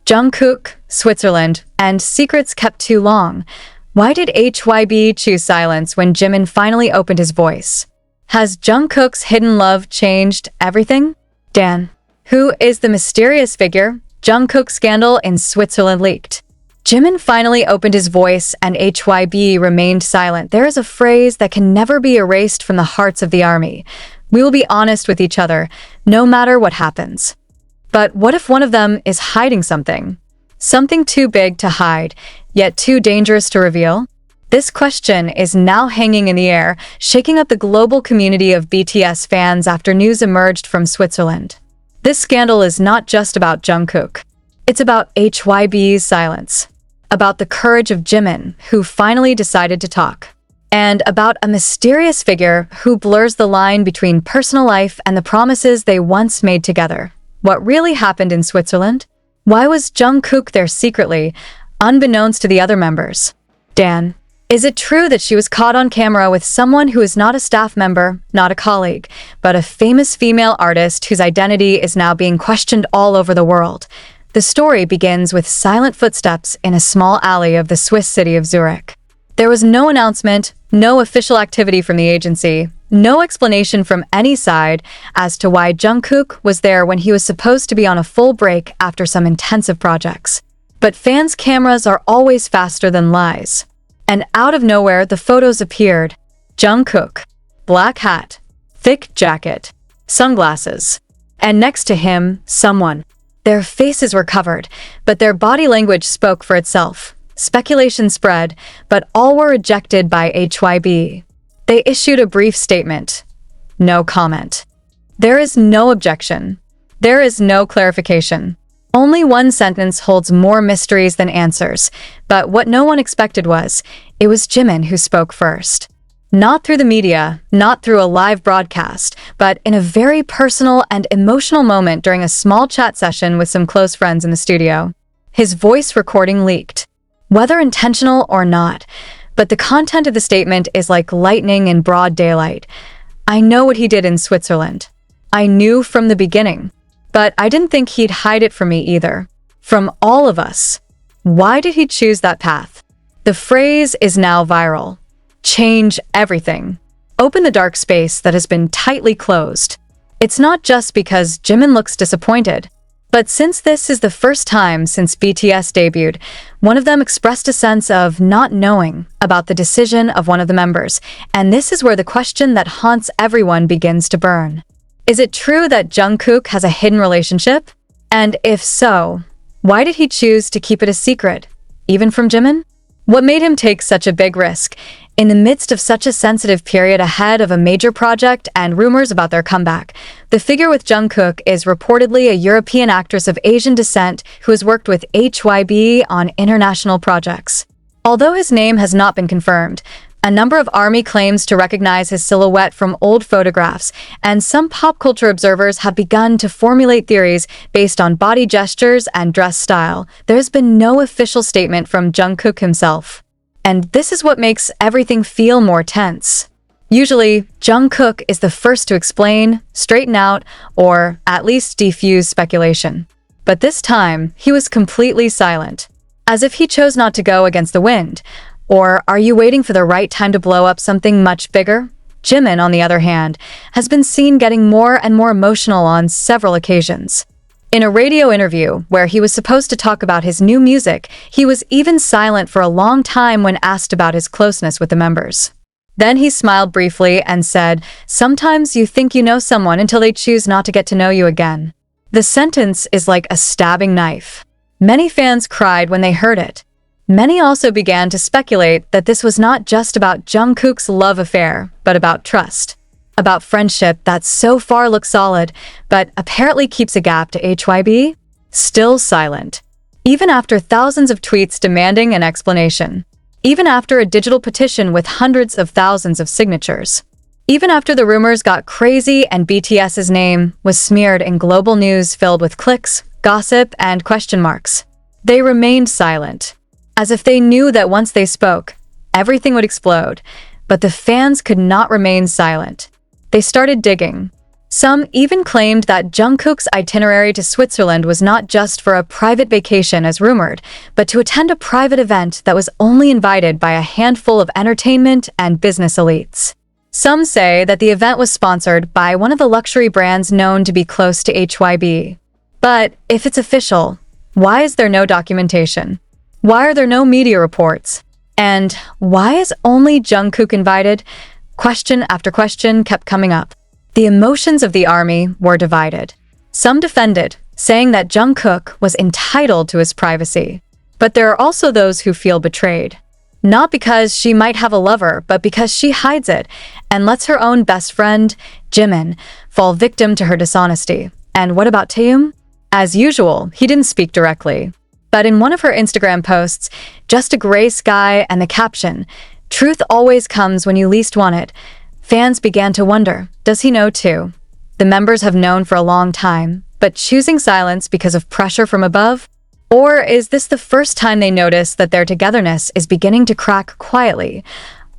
Jungkook, Switzerland, and secrets kept too long. Why did HYB choose silence when Jimin finally opened his voice? Has Jungkook's hidden love changed everything? Dan. Who is the mysterious figure? Jungkook scandal in Switzerland leaked. Jimin finally opened his voice and HYB remained silent. There is a phrase that can never be erased from the hearts of the army. We will be honest with each other, no matter what happens. But what if one of them is hiding something? Something too big to hide, yet too dangerous to reveal? This question is now hanging in the air, shaking up the global community of BTS fans after news emerged from Switzerland. This scandal is not just about Jungkook. It's about HYB's silence, about the courage of Jimin, who finally decided to talk, and about a mysterious figure who blurs the line between personal life and the promises they once made together. What really happened in Switzerland? Why was Jungkook there secretly, unbeknownst to the other members? Dan. Is it true that she was caught on camera with someone who is not a staff member, not a colleague, but a famous female artist whose identity is now being questioned all over the world? The story begins with silent footsteps in a small alley of the Swiss city of Zurich. There was no announcement, no official activity from the agency, no explanation from any side as to why Jungkook was there when he was supposed to be on a full break after some intensive projects. But fans' cameras are always faster than lies. And out of nowhere, the photos appeared. Jungkook. Black hat. Thick jacket. Sunglasses. And next to him, someone. Their faces were covered, but their body language spoke for itself. Speculation spread, but all were rejected by HYB. They issued a brief statement. No comment. There is no objection. There is no clarification. Only one sentence holds more mysteries than answers, but what no one expected was, it was Jimin who spoke first. Not through the media, not through a live broadcast, but in a very personal and emotional moment during a small chat session with some close friends in the studio. His voice recording leaked. Whether intentional or not, but the content of the statement is like lightning in broad daylight. I know what he did in Switzerland. I knew from the beginning. But I didn't think he'd hide it from me either. From all of us. Why did he choose that path? The phrase is now viral. Change everything. Open the dark space that has been tightly closed. It's not just because Jimin looks disappointed. But since this is the first time since BTS debuted, one of them expressed a sense of not knowing about the decision of one of the members, and this is where the question that haunts everyone begins to burn. Is it true that Jungkook has a hidden relationship? And if so, why did he choose to keep it a secret, even from Jimin? What made him take such a big risk in the midst of such a sensitive period ahead of a major project and rumors about their comeback? The figure with Jungkook is reportedly a European actress of Asian descent who has worked with HYB on international projects. Although his name has not been confirmed, a number of ARMY claims to recognize his silhouette from old photographs, and some pop culture observers have begun to formulate theories based on body gestures and dress style. There has been no official statement from Jungkook himself. And this is what makes everything feel more tense. Usually, Jungkook is the first to explain, straighten out, or at least defuse speculation. But this time, he was completely silent, as if he chose not to go against the wind. Or are you waiting for the right time to blow up something much bigger? Jimin, on the other hand, has been seen getting more and more emotional on several occasions. In a radio interview where he was supposed to talk about his new music, he was even silent for a long time when asked about his closeness with the members. Then he smiled briefly and said, "Sometimes you think you know someone until they choose not to get to know you again." The sentence is like a stabbing knife. Many fans cried when they heard it. Many also began to speculate that this was not just about Jungkook's love affair, but about trust. About friendship that so far looks solid, but apparently keeps a gap to HYB? Still silent. Even after thousands of tweets demanding an explanation. Even after a digital petition with hundreds of thousands of signatures. Even after the rumors got crazy and BTS's name was smeared in global news filled with clicks, gossip, and question marks. They remained silent. As if they knew that once they spoke, everything would explode. But the fans could not remain silent. They started digging. Some even claimed that Jungkook's itinerary to Switzerland was not just for a private vacation as rumored, but to attend a private event that was only invited by a handful of entertainment and business elites. Some say that the event was sponsored by one of the luxury brands known to be close to HYB. But if it's official, why is there no documentation? Why are there no media reports? And why is only Jungkook invited? Question after question kept coming up. The emotions of the army were divided. Some defended, saying that Jungkook was entitled to his privacy. But there are also those who feel betrayed. Not because she might have a lover, but because she hides it and lets her own best friend, Jimin, fall victim to her dishonesty. And what about Taeil? As usual, he didn't speak directly. But in one of her Instagram posts, just a gray sky and the caption, "Truth always comes when you least want it," fans began to wonder, does he know too? The members have known for a long time, but choosing silence because of pressure from above? Or is this the first time they notice that their togetherness is beginning to crack quietly?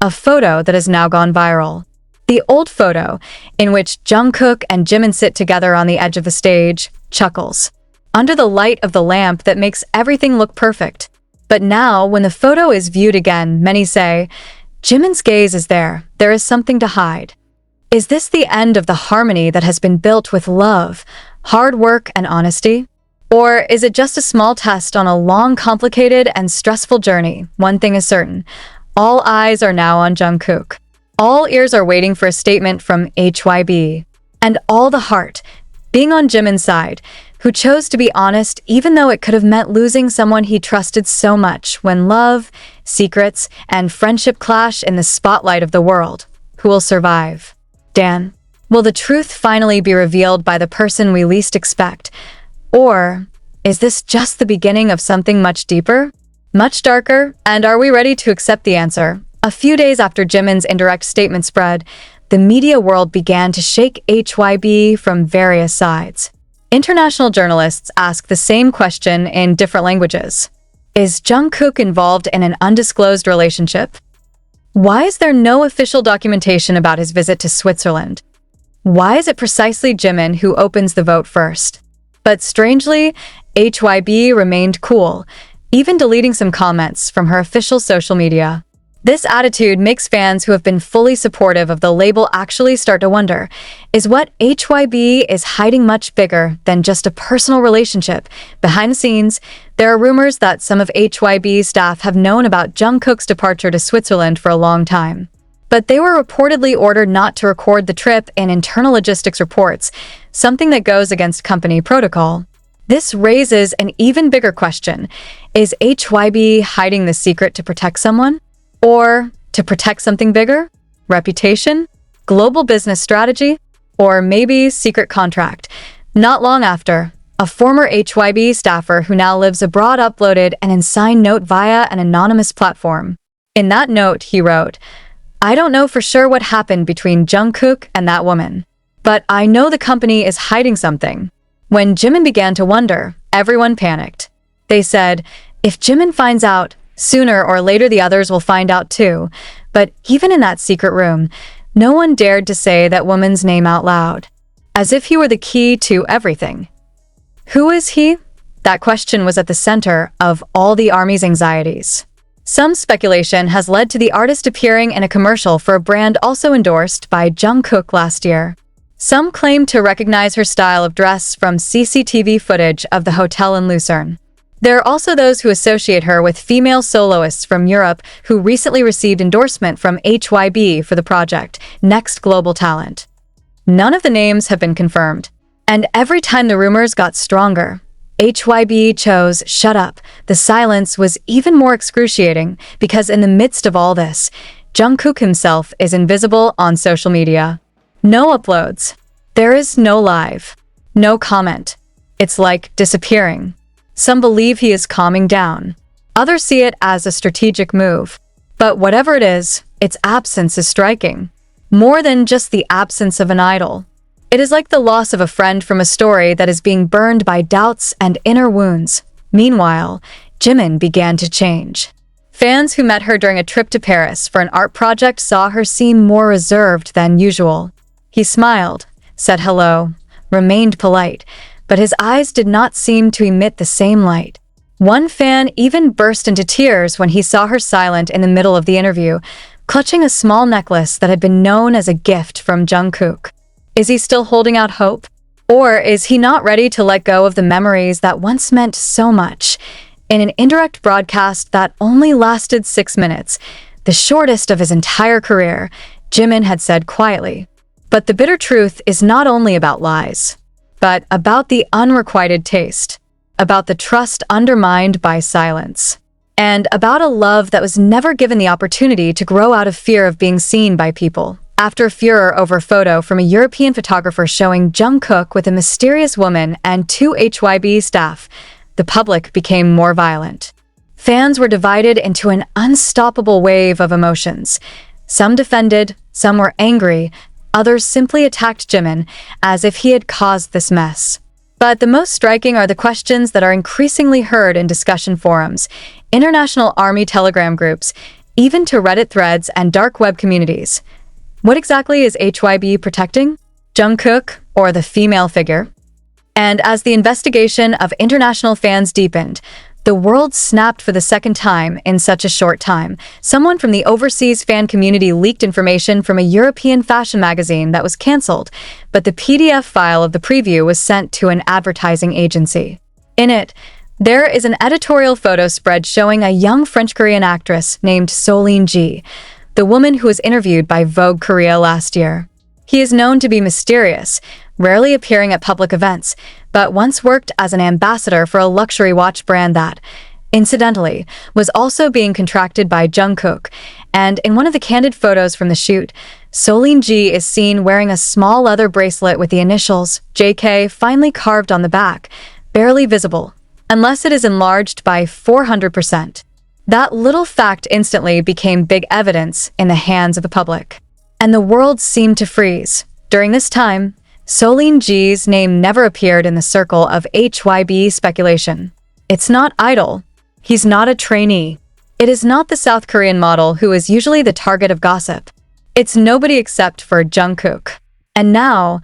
A photo that has now gone viral. The old photo, in which Jungkook and Jimin sit together on the edge of the stage, chuckles, under the light of the lamp that makes everything look perfect. But now, when the photo is viewed again, many say, Jimin's gaze is there is something to hide. Is this the end of the harmony that has been built with love, hard work, and honesty? Or is it just a small test on a long, complicated, and stressful journey? One thing is certain. All eyes are now on Jungkook. All ears are waiting for a statement from HYB. And all the heart being on Jimin's side, who chose to be honest even though it could have meant losing someone he trusted so much when love, secrets, and friendship clash in the spotlight of the world. Who will survive? Dan, will the truth finally be revealed by the person we least expect? Or is this just the beginning of something much deeper, much darker, and are we ready to accept the answer? A few days after Jimin's indirect statement spread, the media world began to shake HYB from various sides. International journalists ask the same question in different languages. Is Jungkook involved in an undisclosed relationship? Why is there no official documentation about his visit to Switzerland? Why is it precisely Jimin who opens the vote first? But strangely, HYB remained cool, even deleting some comments from her official social media. This attitude makes fans who have been fully supportive of the label actually start to wonder, is what HYB is hiding much bigger than just a personal relationship? Behind the scenes, there are rumors that some of HYB's staff have known about Jungkook's departure to Switzerland for a long time. But they were reportedly ordered not to record the trip in internal logistics reports, something that goes against company protocol. This raises an even bigger question. Is HYB hiding the secret to protect someone? Or to protect something bigger? Reputation? Global business strategy? Or maybe secret contract? Not long after, a former HYB staffer who now lives abroad uploaded an unsigned note via an anonymous platform. In that note, he wrote, "I don't know for sure what happened between Jungkook and that woman, but I know the company is hiding something." When Jimin began to wonder, everyone panicked. They said, if Jimin finds out, sooner or later the others will find out too. But even in that secret room, no one dared to say that woman's name out loud, as if he were the key to everything. Who is he? That question was at the center of all the army's anxieties. Some speculation has led to the artist appearing in a commercial for a brand also endorsed by Jungkook last year. Some claim to recognize her style of dress from CCTV footage of the hotel in Lucerne. There are also those who associate her with female soloists from Europe who recently received endorsement from HYB for the project, Next Global Talent. None of the names have been confirmed. And every time the rumors got stronger, HYB chose shut up. The silence was even more excruciating because in the midst of all this, Jungkook himself is invisible on social media. No uploads. There is no live. No comment. It's like disappearing. Some believe he is calming down. Others see it as a strategic move. But whatever it is, its absence is striking. More than just the absence of an idol. It is like the loss of a friend from a story that is being burned by doubts and inner wounds. Meanwhile, Jimin began to change. Fans who met her during a trip to Paris for an art project saw her seem more reserved than usual. He smiled, said hello, remained polite, but his eyes did not seem to emit the same light. One fan even burst into tears when he saw her silent in the middle of the interview, clutching a small necklace that had been known as a gift from Jungkook. Is he still holding out hope? Or is he not ready to let go of the memories that once meant so much? In an indirect broadcast that only lasted 6 minutes, the shortest of his entire career, Jimin had said quietly. But the bitter truth is not only about lies, but about the unrequited taste, about the trust undermined by silence, and about a love that was never given the opportunity to grow out of fear of being seen by people. After furor over a photo from a European photographer showing Jungkook with a mysterious woman and 2 HYB staff, the public became more violent. Fans were divided into an unstoppable wave of emotions. Some defended, some were angry, others simply attacked Jimin as if he had caused this mess. But the most striking are the questions that are increasingly heard in discussion forums, international army telegram groups, even to Reddit threads and dark web communities. What exactly is HYB protecting? Jungkook, or the female figure? And as the investigation of international fans deepened, the world snapped for the second time in such a short time. Someone from the overseas fan community leaked information from a European fashion magazine that was cancelled, but the PDF file of the preview was sent to an advertising agency. In it, there is an editorial photo spread showing a young French-Korean actress named Solin Ji, the woman who was interviewed by Vogue Korea last year. He is known to be mysterious, rarely appearing at public events, but once worked as an ambassador for a luxury watch brand that, incidentally, was also being contracted by Jungkook. And in one of the candid photos from the shoot, Solin Ji is seen wearing a small leather bracelet with the initials JK finely carved on the back, barely visible, unless it is enlarged by 400%. That little fact instantly became big evidence in the hands of the public. And the world seemed to freeze. During this time, Solin Ji's name never appeared in the circle of HYB speculation. It's not idol. He's not a trainee. It is not the South Korean model who is usually the target of gossip. It's nobody except for Jungkook. And now,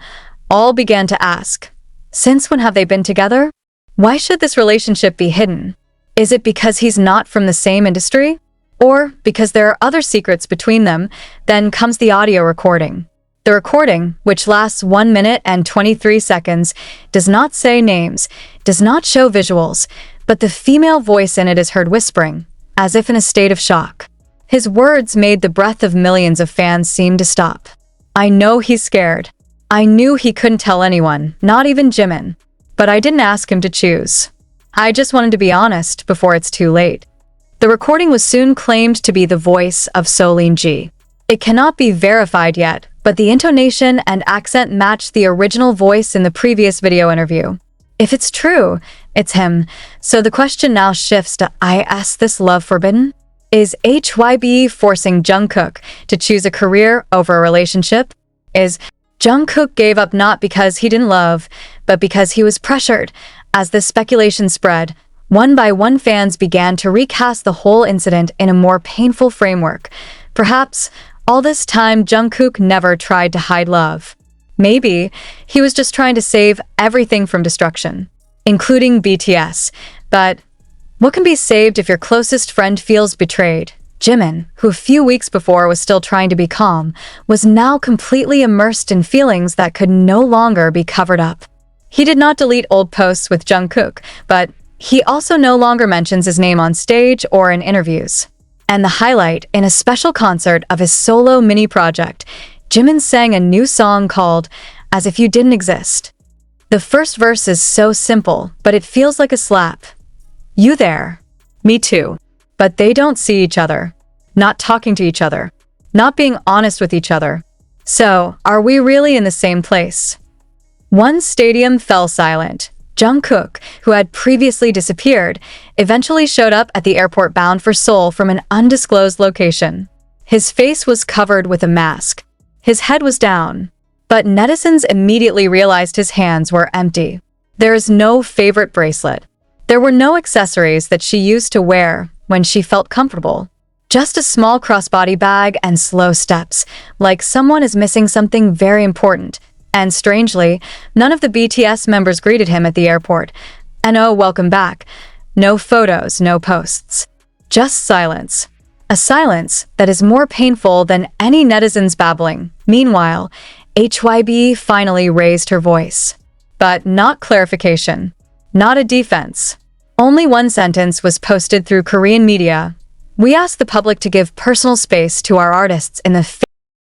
all began to ask, since when have they been together? Why should this relationship be hidden? Is it because he's not from the same industry? Or because there are other secrets between them? Then comes the audio recording. The recording, which lasts 1 minute and 23 seconds, does not say names, does not show visuals, but the female voice in it is heard whispering, as if in a state of shock. His words made the breath of millions of fans seem to stop. I know he's scared. I knew he couldn't tell anyone, not even Jimin. But I didn't ask him to choose. I just wanted to be honest before it's too late. The recording was soon claimed to be the voice of Solin Ji. It cannot be verified yet, but the intonation and accent matched the original voice in the previous video interview. If it's true, it's him. So the question now shifts to, is this love forbidden? Is HYB forcing Jungkook to choose a career over a relationship? Is Jungkook gave up not because he didn't love, but because he was pressured? As the speculation spread, one by one fans began to recast the whole incident in a more painful framework. Perhaps all this time Jungkook never tried to hide love. Maybe he was just trying to save everything from destruction, including BTS. But what can be saved if your closest friend feels betrayed? Jimin, who a few weeks before was still trying to be calm, was now completely immersed in feelings that could no longer be covered up. He did not delete old posts with Jungkook, but he also no longer mentions his name on stage or in interviews. And the highlight, in a special concert of his solo mini project, Jimin sang a new song called As If You Didn't Exist. The first verse is so simple, but it feels like a slap. You there. Me too. But they don't see each other. Not talking to each other. Not being honest with each other. So, are we really in the same place? One stadium fell silent. Jungkook, who had previously disappeared, eventually showed up at the airport bound for Seoul from an undisclosed location. His face was covered with a mask. His head was down. But netizens immediately realized his hands were empty. There is no favorite bracelet. There were no accessories that she used to wear when she felt comfortable. Just a small crossbody bag and slow steps, like someone is missing something very important. And strangely, none of the BTS members greeted him at the airport. And oh, welcome back. No photos, no posts. Just silence. A silence that is more painful than any netizen's babbling. Meanwhile, HYB finally raised her voice. But not clarification. Not a defense. Only one sentence was posted through Korean media. We ask the public to give personal space to our artists in the